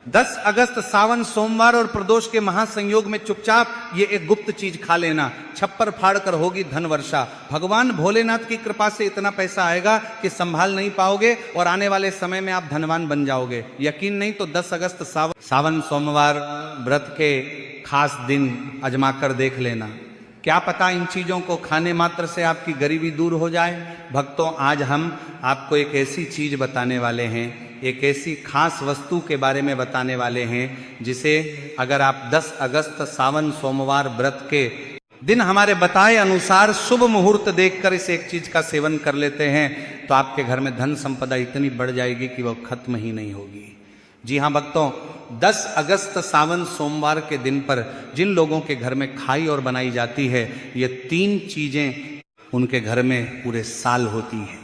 10 अगस्त सावन सोमवार और प्रदोष के महासंयोग में चुपचाप ये एक गुप्त चीज खा लेना, छप्पर फाड़ कर होगी धन वर्षा। भगवान भोलेनाथ की कृपा से इतना पैसा आएगा कि संभाल नहीं पाओगे और आने वाले समय में आप धनवान बन जाओगे। यकीन नहीं तो 10 अगस्त सावन सोमवार व्रत के खास दिन आजमा कर देख लेना। क्या पता इन चीजों को खाने मात्र से आपकी गरीबी दूर हो जाए। भक्तों, आज हम आपको एक ऐसी चीज बताने वाले हैं, एक ऐसी खास वस्तु के बारे में बताने वाले हैं जिसे अगर आप 10 अगस्त सावन सोमवार व्रत के दिन हमारे बताए अनुसार शुभ मुहूर्त देखकर इस एक चीज का सेवन कर लेते हैं तो आपके घर में धन संपदा इतनी बढ़ जाएगी कि वह खत्म ही नहीं होगी। जी हाँ भक्तों, 10 अगस्त सावन सोमवार के दिन पर जिन लोगों के घर में खाई और बनाई जाती है, ये 3 चीजें उनके घर में पूरे साल होती हैं।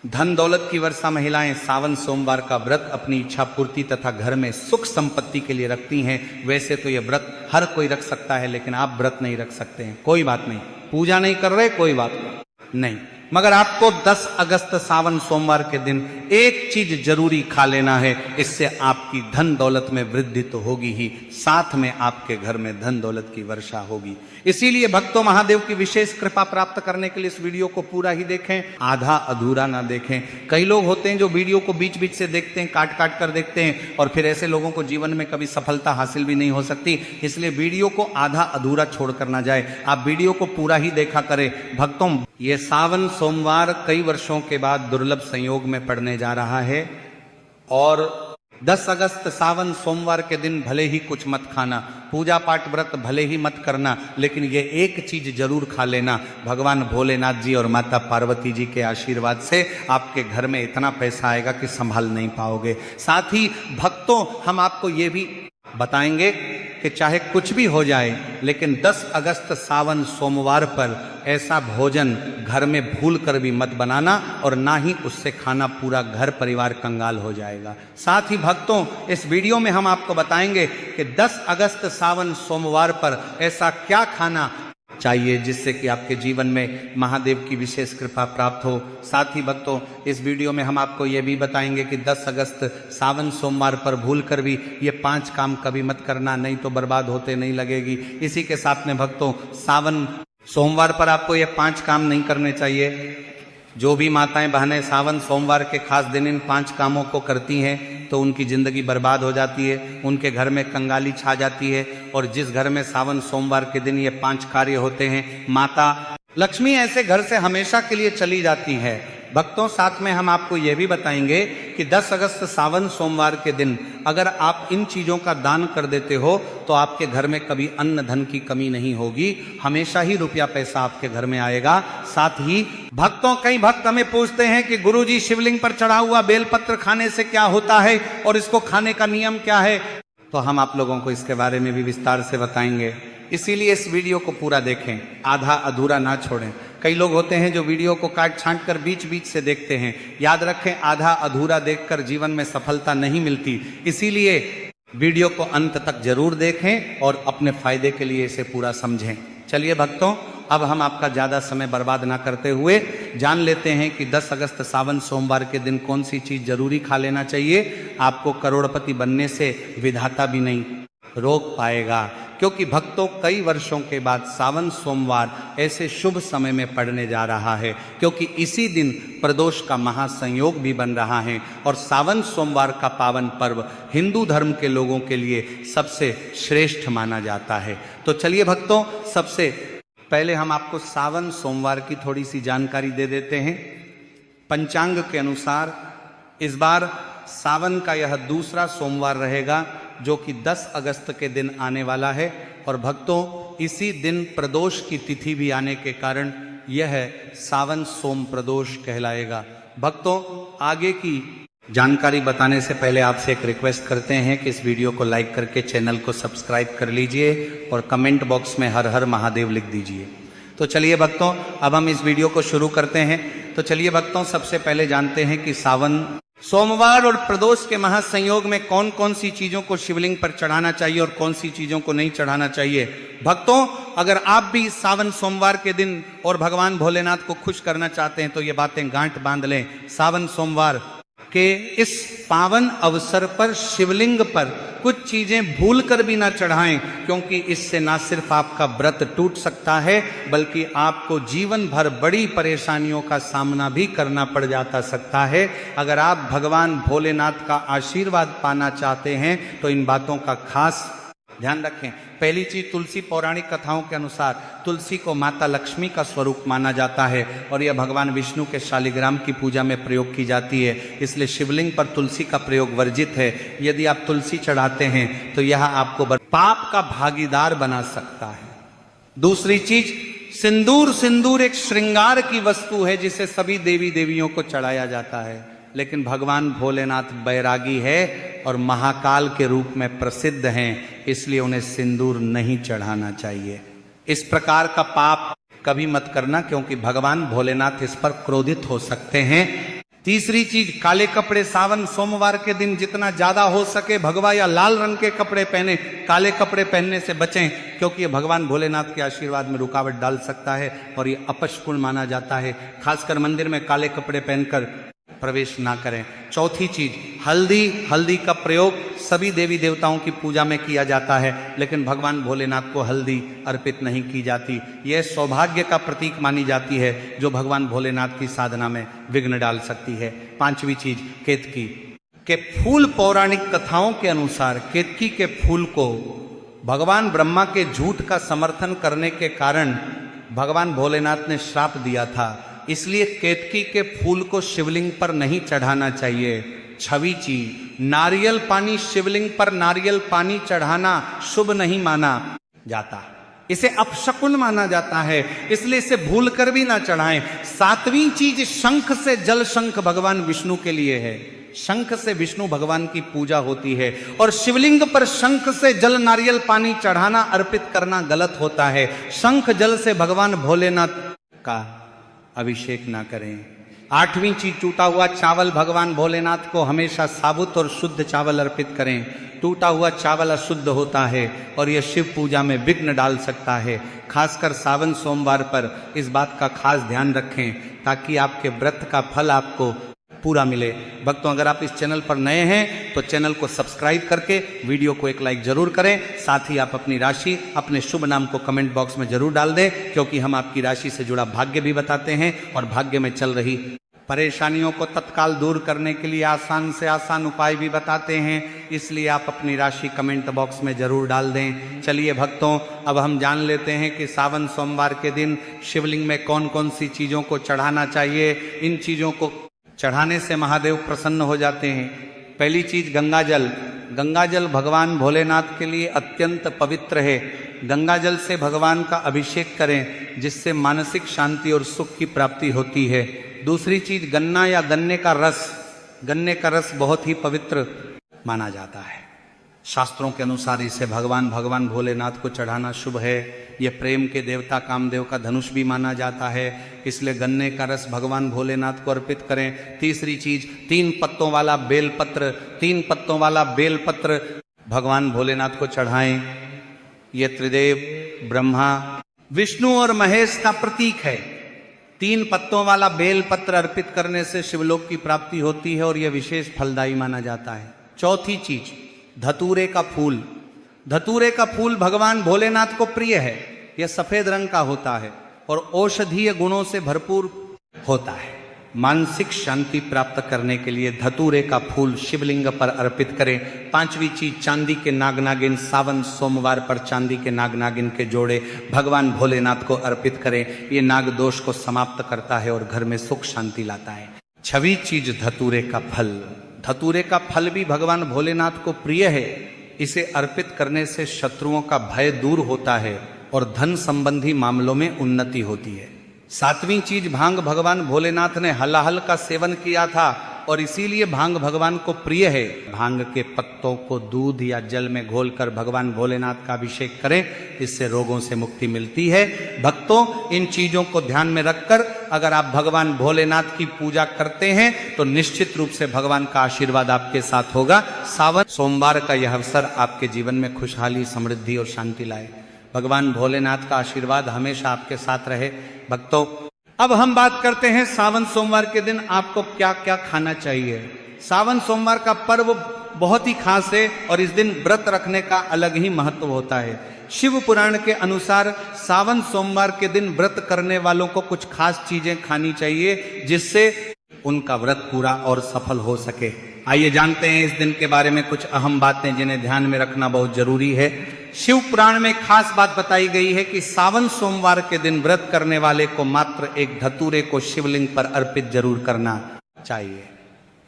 धन दौलत की वर्षा महिलाएं सावन सोमवार का व्रत अपनी इच्छा पूर्ति तथा घर में सुख संपत्ति के लिए रखती हैं। वैसे तो यह व्रत हर कोई रख सकता है, लेकिन आप व्रत नहीं रख सकते हैं, कोई बात नहीं, पूजा नहीं कर रहे, कोई बात नहीं, मगर आपको 10 अगस्त सावन सोमवार के दिन एक चीज जरूरी खा लेना है। इससे आपकी धन दौलत में वृद्धि तो होगी ही, साथ में आपके घर में धन दौलत की वर्षा होगी। इसीलिए भक्तों, महादेव की विशेष कृपा प्राप्त करने के लिए इस वीडियो को पूरा ही देखें, आधा अधूरा ना देखें। कई लोग होते हैं जो वीडियो को बीच बीच से देखते हैं, काट काट कर देखते हैं, और फिर ऐसे लोगों को जीवन में कभी सफलता हासिल भी नहीं हो सकती। इसलिए वीडियो को आधा अधूरा छोड़ कर ना जाए, आप वीडियो को पूरा ही देखा करें। भक्तों, ये सावन सोमवार कई वर्षों के बाद दुर्लभ संयोग में पड़ने जा रहा है और 10 अगस्त सावन सोमवार के दिन भले ही कुछ मत खाना, पूजा पाठ व्रत भले ही मत करना, लेकिन ये एक चीज जरूर खा लेना। भगवान भोलेनाथ जी और माता पार्वती जी के आशीर्वाद से आपके घर में इतना पैसा आएगा कि संभाल नहीं पाओगे। साथ ही भक्तों, हम आपको ये भी बताएंगे कि चाहे कुछ भी हो जाए, लेकिन 10 अगस्त सावन सोमवार पर ऐसा भोजन घर में भूल कर भी मत बनाना और ना ही उससे खाना, पूरा घर परिवार कंगाल हो जाएगा। साथ ही भक्तों, इस वीडियो में हम आपको बताएंगे कि 10 अगस्त सावन सोमवार पर ऐसा क्या खाना चाहिए जिससे कि आपके जीवन में महादेव की विशेष कृपा प्राप्त हो। साथ ही भक्तों, इस वीडियो में हम आपको ये भी बताएंगे कि 10 अगस्त सावन सोमवार पर भूल कर भी ये 5 काम कभी मत करना, नहीं तो बर्बाद होते नहीं लगेगी। इसी के साथ में भक्तों, सावन सोमवार पर आपको ये 5 काम नहीं करने चाहिए। जो भी माताएं बहनें सावन सोमवार के खास दिन इन 5 कामों को करती हैं तो उनकी जिंदगी बर्बाद हो जाती है, उनके घर में कंगाली छा जाती है। और जिस घर में सावन सोमवार के दिन ये 5 कार्य होते हैं, माता लक्ष्मी ऐसे घर से हमेशा के लिए चली जाती है। भक्तों, साथ में हम आपको यह भी बताएंगे कि 10 अगस्त सावन सोमवार के दिन अगर आप इन चीजों का दान कर देते हो तो आपके घर में कभी अन्न धन की कमी नहीं होगी, हमेशा ही रुपया पैसा आपके घर में आएगा। साथ ही भक्तों, कई भक्त हमें पूछते हैं कि गुरुजी, शिवलिंग पर चढ़ा हुआ बेलपत्र खाने से क्या होता है और इसको खाने का नियम क्या है, तो हम आप लोगों को इसके बारे में भी विस्तार से बताएंगे। इसीलिए इस वीडियो को पूरा देखें, आधा अधूरा ना छोड़ें। कई लोग होते हैं जो वीडियो को काट छांट कर बीच बीच से देखते हैं। याद रखें, आधा अधूरा देखकर जीवन में सफलता नहीं मिलती। इसीलिए वीडियो को अंत तक जरूर देखें और अपने फायदे के लिए इसे पूरा समझें। चलिए भक्तों, अब हम आपका ज्यादा समय बर्बाद ना करते हुए जान लेते हैं कि 10 अगस्त सावन सोमवार के दिन कौन सी चीज जरूरी खा लेना चाहिए। आपको करोड़पति बनने से विधाता भी नहीं रोक पाएगा, क्योंकि भक्तों, कई वर्षों के बाद सावन सोमवार ऐसे शुभ समय में पड़ने जा रहा है, क्योंकि इसी दिन प्रदोष का महासंयोग भी बन रहा है और सावन सोमवार का पावन पर्व हिंदू धर्म के लोगों के लिए सबसे श्रेष्ठ माना जाता है। तो चलिए भक्तों, सबसे पहले हम आपको सावन सोमवार की थोड़ी सी जानकारी दे देते हैं। पंचांग के अनुसार इस बार सावन का यह दूसरा सोमवार रहेगा, जो कि 10 अगस्त के दिन आने वाला है। और भक्तों, इसी दिन प्रदोष की तिथि भी आने के कारण यह सावन सोम प्रदोष कहलाएगा। भक्तों, आगे की जानकारी बताने से पहले आपसे एक रिक्वेस्ट करते हैं कि इस वीडियो को लाइक करके चैनल को सब्सक्राइब कर लीजिए और कमेंट बॉक्स में हर हर महादेव लिख दीजिए। तो चलिए भक्तों, अब हम इस वीडियो को शुरू करते हैं। तो चलिए भक्तों, सबसे पहले जानते हैं कि सावन सोमवार और प्रदोष के महासंयोग में कौन कौन सी चीजों को शिवलिंग पर चढ़ाना चाहिए और कौन सी चीजों को नहीं चढ़ाना चाहिए। भक्तों, अगर आप भी सावन सोमवार के दिन और भगवान भोलेनाथ को खुश करना चाहते हैं तो ये बातें गांठ बांध लें। सावन सोमवार कि इस पावन अवसर पर शिवलिंग पर कुछ चीजें भूल कर भी ना चढ़ाएं, क्योंकि इससे ना सिर्फ आपका व्रत टूट सकता है बल्कि आपको जीवन भर बड़ी परेशानियों का सामना भी करना पड़ जाता सकता है। अगर आप भगवान भोलेनाथ का आशीर्वाद पाना चाहते हैं तो इन बातों का खास ध्यान रखें। पहली चीज, तुलसी पौराणिक कथाओं के अनुसार तुलसी को माता लक्ष्मी का स्वरूप माना जाता है और यह भगवान विष्णु के शालिग्राम की पूजा में प्रयोग की जाती है, इसलिए शिवलिंग पर तुलसी का प्रयोग वर्जित है। यदि आप तुलसी चढ़ाते हैं तो यह आपको पाप का भागीदार बना सकता है। दूसरी चीज, सिंदूर एक श्रृंगार की वस्तु है जिसे सभी देवी देवियों को चढ़ाया जाता है, लेकिन भगवान भोलेनाथ बैरागी है और महाकाल के रूप में प्रसिद्ध हैं, इसलिए उन्हें सिंदूर नहीं चढ़ाना चाहिए। इस प्रकार का पाप कभी मत करना, क्योंकि भगवान भोलेनाथ इस पर क्रोधित हो सकते हैं। तीसरी चीज, काले कपड़े सावन सोमवार के दिन जितना ज्यादा हो सके भगवा या लाल रंग के कपड़े पहने, काले कपड़े पहनने से बचें, क्योंकि ये भगवान भोलेनाथ के आशीर्वाद में रुकावट डाल सकता है और ये अपशकुन माना जाता है। खासकर मंदिर में काले कपड़े पहनकर प्रवेश ना करें। चौथी चीज, हल्दी का प्रयोग सभी देवी देवताओं की पूजा में किया जाता है, लेकिन भगवान भोलेनाथ को हल्दी अर्पित नहीं की जाती। यह सौभाग्य का प्रतीक मानी जाती है जो भगवान भोलेनाथ की साधना में विघ्न डाल सकती है। पांचवी चीज, केतकी के फूल। पौराणिक कथाओं के अनुसार केतकी के फूल को भगवान ब्रह्मा के झूठ का समर्थन करने के कारण भगवान भोलेनाथ ने श्राप दिया था, इसलिए केतकी के फूल को शिवलिंग पर नहीं चढ़ाना चाहिए। छठी चीज, नारियल पानी। शिवलिंग पर नारियल पानी चढ़ाना शुभ नहीं माना जाता, इसे अपशकुन माना जाता है, इसलिए इसे भूल कर भी ना चढ़ाएं। सातवीं चीज, शंख से जल। शंख भगवान विष्णु के लिए है, शंख से विष्णु भगवान की पूजा होती है और शिवलिंग पर शंख से जल नारियल पानी चढ़ाना अर्पित करना गलत होता है। शंख जल से भगवान भोलेनाथ का अभिषेक ना करें। आठवीं चीज, टूटा हुआ चावल। भगवान भोलेनाथ को हमेशा साबुत और शुद्ध चावल अर्पित करें। टूटा हुआ चावल अशुद्ध होता है और यह शिव पूजा में विघ्न डाल सकता है। खासकर सावन सोमवार पर इस बात का खास ध्यान रखें ताकि आपके व्रत का फल आपको पूरा मिले। भक्तों, अगर आप इस चैनल पर नए हैं तो चैनल को सब्सक्राइब करके वीडियो को एक लाइक जरूर करें। साथ ही आप अपनी राशि, अपने शुभ नाम को कमेंट बॉक्स में जरूर डाल दें, क्योंकि हम आपकी राशि से जुड़ा भाग्य भी बताते हैं और भाग्य में चल रही परेशानियों को तत्काल दूर करने के लिए आसान से आसान उपाय भी बताते हैं, इसलिए आप अपनी राशि कमेंट बॉक्स में जरूर डाल दें। चलिए भक्तों, अब हम जान लेते हैं कि सावन सोमवार के दिन शिवलिंग में कौन कौन सी चीजों को चढ़ाना चाहिए। इन चीजों को चढ़ाने से महादेव प्रसन्न हो जाते हैं। पहली चीज, गंगा जल। गंगा जल भगवान भोलेनाथ के लिए अत्यंत पवित्र है। गंगा जल से भगवान का अभिषेक करें, जिससे मानसिक शांति और सुख की प्राप्ति होती है। दूसरी चीज, गन्ना या गन्ने का रस। गन्ने का रस बहुत ही पवित्र माना जाता है। शास्त्रों के अनुसार इसे भगवान भोलेनाथ को चढ़ाना शुभ है। यह प्रेम के देवता कामदेव का धनुष भी माना जाता है, इसलिए गन्ने का रस भगवान भोलेनाथ को अर्पित करें। तीसरी चीज, 3 पत्तों वाला बेलपत्र। 3 पत्तों वाला बेलपत्र भगवान भोलेनाथ को चढ़ाएं। यह त्रिदेव ब्रह्मा, विष्णु और महेश का प्रतीक है। 3 पत्तों वाला बेलपत्र अर्पित करने से शिवलोक की प्राप्ति होती है और यह विशेष फलदायी माना जाता है। चौथी चीज, धतूरे का फूल। धतूरे का फूल भगवान भोलेनाथ को प्रिय है। यह सफेद रंग का होता है और औषधीय गुणों से भरपूर होता है। मानसिक शांति प्राप्त करने के लिए धतूरे का फूल शिवलिंग पर अर्पित करें। पांचवी चीज, चांदी के नाग नागिन। सावन सोमवार पर चांदी के नाग नागिन के जोड़े भगवान भोलेनाथ को अर्पित करें। ये नाग दोष को समाप्त करता है और घर में सुख शांति लाता है। छठी चीज, धतूरे का फल। धतूरे का फल भी भगवान भोलेनाथ को प्रिय है। इसे अर्पित करने से शत्रुओं का भय दूर होता है और धन संबंधी मामलों में उन्नति होती है। सातवीं चीज, भांग। भगवान भोलेनाथ ने हलाहल का सेवन किया था और इसीलिए भांग भगवान को प्रिय है। भांग के पत्तों को दूध या जल में घोलकर भगवान भोलेनाथ का अभिषेक करें, इससे रोगों से मुक्ति मिलती है। भक्तों, इन चीजों को ध्यान में रखकर अगर आप भगवान भोलेनाथ की पूजा करते हैं तो निश्चित रूप से भगवान का आशीर्वाद आपके साथ होगा। सावन सोमवार का यह अवसर आपके जीवन में खुशहाली, समृद्धि और शांति लाए। भगवान भोलेनाथ का आशीर्वाद हमेशा आपके साथ रहे। भक्तों, अब हम बात करते हैं सावन सोमवार के दिन आपको क्या क्या खाना चाहिए। सावन सोमवार का पर्व बहुत ही खास है और इस दिन व्रत रखने का अलग ही महत्व होता है। शिव पुराण के अनुसार सावन सोमवार के दिन व्रत करने वालों को कुछ खास चीजें खानी चाहिए जिससे उनका व्रत पूरा और सफल हो सके। आइए जानते हैं इस दिन के बारे में कुछ अहम बातें जिन्हें ध्यान में रखना बहुत जरूरी है। शिव पुराण में खास बात बताई गई है कि सावन सोमवार के दिन व्रत करने वाले को मात्र एक धतूरे को शिवलिंग पर अर्पित जरूर करना चाहिए।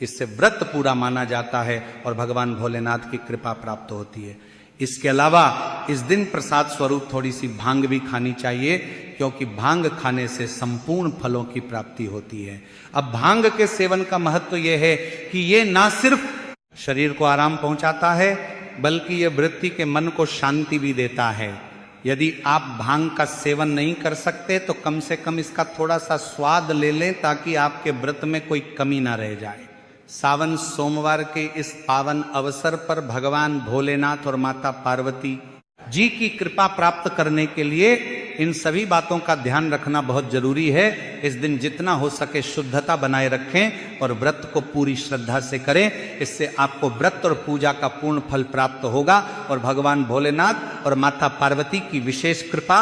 इससे व्रत पूरा माना जाता है और भगवान भोलेनाथ की कृपा प्राप्त होती है। इसके अलावा इस दिन प्रसाद स्वरूप थोड़ी सी भांग भी खानी चाहिए, क्योंकि भांग खाने से संपूर्ण फलों की प्राप्ति होती है। अब भांग के सेवन का महत्व यह है कि ये ना सिर्फ शरीर को आराम पहुंचाता है बल्कि ये वृत्ति के मन को शांति भी देता है। यदि आप भांग का सेवन नहीं कर सकते तो कम से कम इसका थोड़ा सा स्वाद ले लें ताकि आपके व्रत में कोई कमी ना रह जाए। सावन सोमवार के इस पावन अवसर पर भगवान भोलेनाथ और माता पार्वती जी की कृपा प्राप्त करने के लिए इन सभी बातों का ध्यान रखना बहुत जरूरी है। इस दिन जितना हो सके शुद्धता बनाए रखें और व्रत को पूरी श्रद्धा से करें। इससे आपको व्रत और पूजा का पूर्ण फल प्राप्त होगा और भगवान भोलेनाथ और माता पार्वती की विशेष कृपा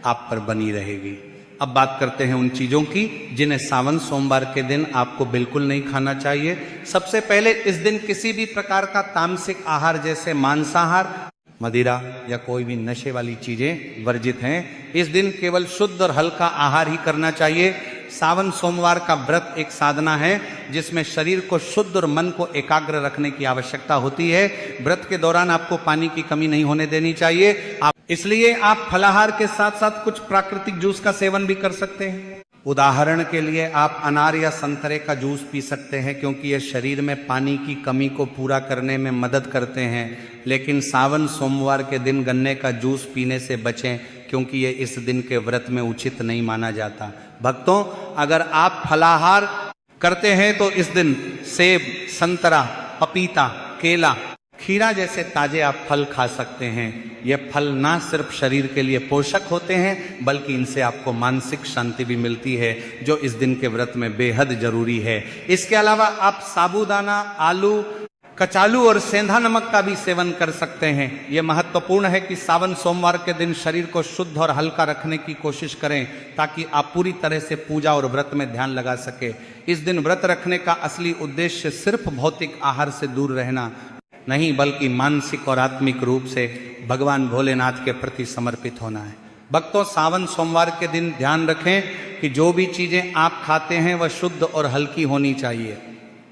आप पर बनी रहेगी। अब बात करते हैं उन चीजों की जिन्हें सावन सोमवार के दिन आपको बिल्कुल नहीं खाना चाहिए। सबसे पहले इस दिन किसी भी प्रकार का तामसिक आहार जैसे मांसाहार, मदिरा या कोई भी नशे वाली चीजें वर्जित हैं। इस दिन केवल शुद्ध और हल्का आहार ही करना चाहिए। सावन सोमवार का व्रत एक साधना है जिसमें शरीर को शुद्ध और मन को एकाग्र रखने की आवश्यकता होती है। व्रत के दौरान आपको पानी की कमी नहीं होने देनी चाहिए। इसलिए आप फलाहार के साथ साथ कुछ प्राकृतिक जूस का सेवन भी कर सकते हैं। उदाहरण के लिए आप अनार या संतरे का जूस पी सकते हैं, क्योंकि ये शरीर में पानी की कमी को पूरा करने में मदद करते हैं। लेकिन सावन सोमवार के दिन गन्ने का जूस पीने से बचें, क्योंकि ये इस दिन के व्रत में उचित नहीं माना जाता। भक्तों, अगर आप फलाहार करते हैं तो इस दिन सेब, संतरा, पपीता, केला, खीरा जैसे ताजे आप फल खा सकते हैं। ये फल ना सिर्फ शरीर के लिए पोषक होते हैं बल्कि इनसे आपको मानसिक शांति भी मिलती है, जो इस दिन के व्रत में बेहद जरूरी है। इसके अलावा आप साबूदाना, आलू, कचालू और सेंधा नमक का भी सेवन कर सकते हैं। यह महत्वपूर्ण है कि सावन सोमवार के दिन शरीर को शुद्ध और हल्का रखने की कोशिश करें ताकि आप पूरी तरह से पूजा और व्रत में ध्यान लगा सके। इस दिन व्रत रखने का असली उद्देश्य सिर्फ भौतिक आहार से दूर रहना नहीं बल्कि मानसिक और आत्मिक रूप से भगवान भोलेनाथ के प्रति समर्पित होना है। भक्तों, सावन सोमवार के दिन ध्यान रखें कि जो भी चीजें आप खाते हैं वह शुद्ध और हल्की होनी चाहिए।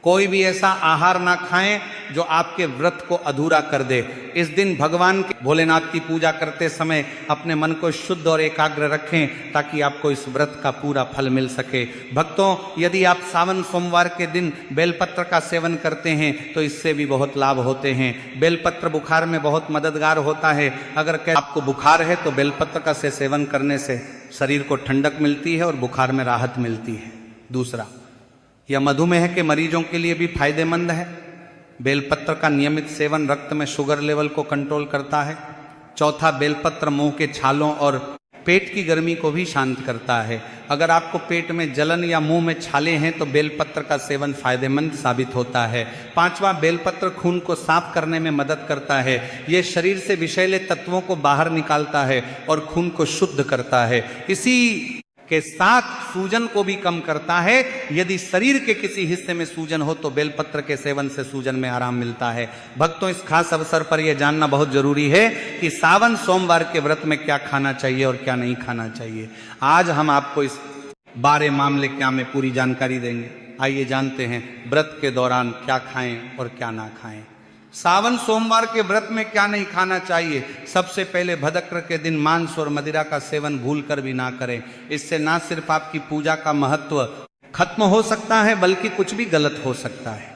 कोई भी ऐसा आहार ना खाएं जो आपके व्रत को अधूरा कर दे। इस दिन भगवान के भोलेनाथ की पूजा करते समय अपने मन को शुद्ध और एकाग्र रखें ताकि आपको इस व्रत का पूरा फल मिल सके। भक्तों, यदि आप सावन सोमवार के दिन बेलपत्र का सेवन करते हैं तो इससे भी बहुत लाभ होते हैं। बेलपत्र बुखार में बहुत मददगार होता है। अगर आपको बुखार है तो बेलपत्र का सेवन करने से शरीर को ठंडक मिलती है और बुखार में राहत मिलती है। दूसरा, यह मधुमेह के मरीजों के लिए भी फायदेमंद है। बेलपत्र का नियमित सेवन रक्त में शुगर लेवल को कंट्रोल करता है। चौथा, बेलपत्र मुंह के छालों और पेट की गर्मी को भी शांत करता है। अगर आपको पेट में जलन या मुंह में छाले हैं तो बेलपत्र का सेवन फायदेमंद साबित होता है। पांचवा, बेलपत्र खून को साफ करने में मदद करता है। यह शरीर से विषैले तत्वों को बाहर निकालता है और खून को शुद्ध करता है। इसी के साथ सूजन को भी कम करता है। यदि शरीर के किसी हिस्से में सूजन हो तो बेलपत्र के सेवन से सूजन में आराम मिलता है। भक्तों, इस खास अवसर पर यह जानना बहुत जरूरी है कि सावन सोमवार के व्रत में क्या खाना चाहिए और क्या नहीं खाना चाहिए। आज हम आपको इस बारे मामले क्या में पूरी जानकारी देंगे। आइए जानते हैं व्रत के दौरान क्या खाएं और क्या ना खाएं। सावन सोमवार के व्रत में क्या नहीं खाना चाहिए। सबसे पहले भदक्र के दिन मांस और मदिरा का सेवन भूलकर भी ना करें। इससे ना सिर्फ आपकी पूजा का महत्व खत्म हो सकता है बल्कि कुछ भी गलत हो सकता है।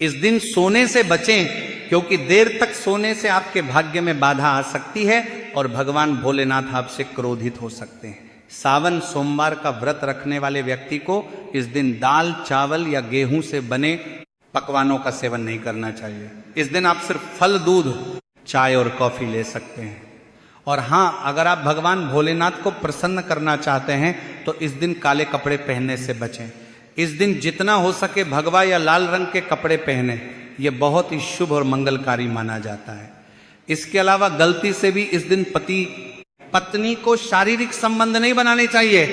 इस दिन सोने से बचें, क्योंकि देर तक सोने से आपके भाग्य में बाधा आ सकती है और भगवान भोलेनाथ आपसे क्रोधित हो सकते हैं। सावन सोमवार का व्रत रखने वाले व्यक्ति को इस दिन दाल, चावल या गेहूं से बने पकवानों का सेवन नहीं करना चाहिए। इस दिन आप सिर्फ फल, दूध, चाय और कॉफी ले सकते हैं। और हाँ, अगर आप भगवान भोलेनाथ को प्रसन्न करना चाहते हैं तो इस दिन काले कपड़े पहनने से बचें। इस दिन जितना हो सके भगवा या लाल रंग के कपड़े पहने, ये बहुत ही शुभ और मंगलकारी माना जाता है। इसके अलावा गलती से भी इस दिन पति पत्नी को शारीरिक संबंध नहीं बनाने चाहिए,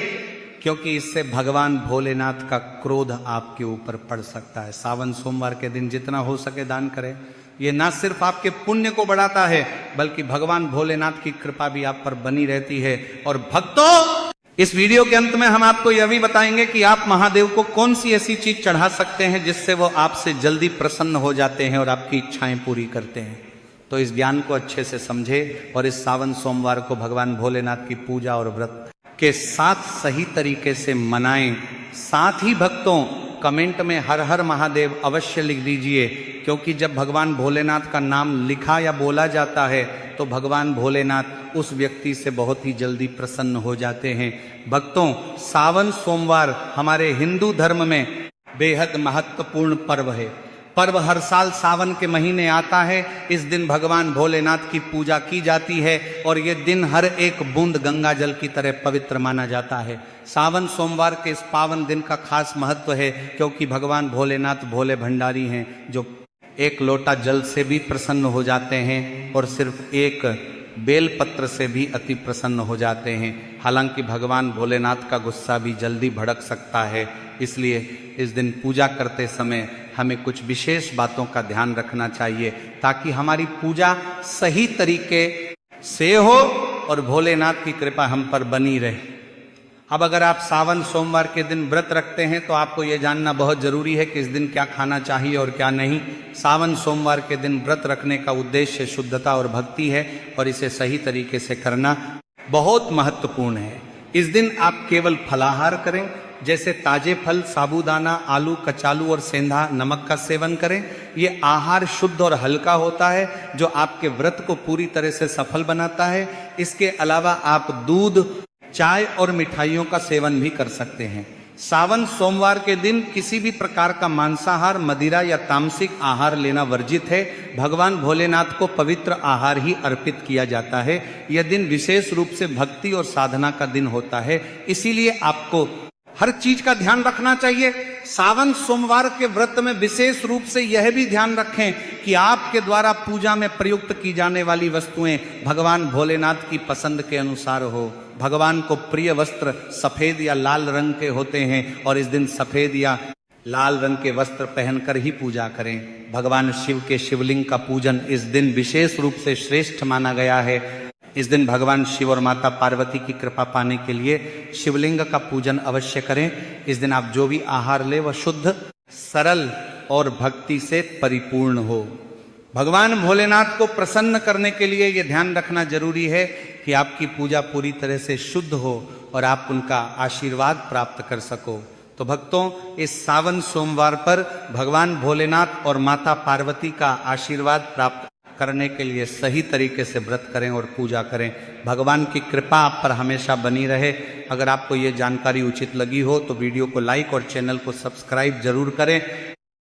क्योंकि इससे भगवान भोलेनाथ का क्रोध आपके ऊपर पड़ सकता है। सावन सोमवार के दिन जितना हो सके दान करें। ये ना सिर्फ आपके पुण्य को बढ़ाता है, बल्कि भगवान भोलेनाथ की कृपा भी आप पर बनी रहती है। और भक्तों, इस वीडियो के अंत में हम आपको यह भी बताएंगे कि आप महादेव को कौन सी ऐसी चीज चढ़ा सकते हैं जिससे वो आपसे जल्दी प्रसन्न हो जाते हैं और आपकी इच्छाएं पूरी करते हैं। तो इस ज्ञान को अच्छे से समझे और इस सावन सोमवार को भगवान भोलेनाथ की पूजा और व्रत के साथ सही तरीके से मनाएं। साथ ही भक्तों, कमेंट में हर हर महादेव अवश्य लिख दीजिए, क्योंकि जब भगवान भोलेनाथ का नाम लिखा या बोला जाता है तो भगवान भोलेनाथ उस व्यक्ति से बहुत ही जल्दी प्रसन्न हो जाते हैं। भक्तों, सावन सोमवार हमारे हिंदू धर्म में बेहद महत्वपूर्ण पर्व है। पर्व हर साल सावन के महीने आता है। इस दिन भगवान भोलेनाथ की पूजा की जाती है और ये दिन हर एक बूंद गंगा जल की तरह पवित्र माना जाता है। सावन सोमवार के इस पावन दिन का खास महत्व है, क्योंकि भगवान भोलेनाथ भोले भंडारी हैं, जो एक लोटा जल से भी प्रसन्न हो जाते हैं और सिर्फ एक बेल पत्र से भी अति प्रसन्न हो जाते हैं। हालांकि भगवान भोलेनाथ का गुस्सा भी जल्दी भड़क सकता है, इसलिए इस दिन पूजा करते समय हमें कुछ विशेष बातों का ध्यान रखना चाहिए, ताकि हमारी पूजा सही तरीके से हो और भोलेनाथ की कृपा हम पर बनी रहे। अब अगर आप सावन सोमवार के दिन व्रत रखते हैं तो आपको यह जानना बहुत जरूरी है कि इस दिन क्या खाना चाहिए और क्या नहीं। सावन सोमवार के दिन व्रत रखने का उद्देश्य शुद्धता और भक्ति है और इसे सही तरीके से करना बहुत महत्वपूर्ण है। इस दिन आप केवल फलाहार करें, जैसे ताजे फल, साबूदाना, आलू, कचालू और सेंधा नमक का सेवन करें। ये आहार शुद्ध और हल्का होता है, जो आपके व्रत को पूरी तरह से सफल बनाता है। इसके अलावा आप दूध, चाय और मिठाइयों का सेवन भी कर सकते हैं। सावन सोमवार के दिन किसी भी प्रकार का मांसाहार, मदिरा या तामसिक आहार लेना वर्जित है। भगवान भोलेनाथ को पवित्र आहार ही अर्पित किया जाता है। यह दिन विशेष रूप से भक्ति और साधना का दिन होता है, इसीलिए आपको हर चीज का ध्यान रखना चाहिए। सावन सोमवार के व्रत में विशेष रूप से यह भी ध्यान रखें कि आपके द्वारा पूजा में प्रयुक्त की जाने वाली वस्तुएं भगवान भोलेनाथ की पसंद के अनुसार हो। भगवान को प्रिय वस्त्र सफेद या लाल रंग के होते हैं और इस दिन सफेद या लाल रंग के वस्त्र पहनकर ही पूजा करें। भगवान शिव के शिवलिंग का पूजन इस दिन विशेष रूप से श्रेष्ठ माना गया है। इस दिन भगवान शिव और माता पार्वती की कृपा पाने के लिए शिवलिंग का पूजन अवश्य करें। इस दिन आप जो भी आहार ले वह शुद्ध, सरल और भक्ति से परिपूर्ण हो। भगवान भोलेनाथ को प्रसन्न करने के लिए यह ध्यान रखना जरूरी है कि आपकी पूजा पूरी तरह से शुद्ध हो और आप उनका आशीर्वाद प्राप्त कर सको। तो भक्तों, इस सावन सोमवार पर भगवान भोलेनाथ और माता पार्वती का आशीर्वाद प्राप्त करने के लिए सही तरीके से व्रत करें और पूजा करें। भगवान की कृपा आप पर हमेशा बनी रहे। अगर आपको ये जानकारी उचित लगी हो तो वीडियो को लाइक और चैनल को सब्सक्राइब जरूर करें।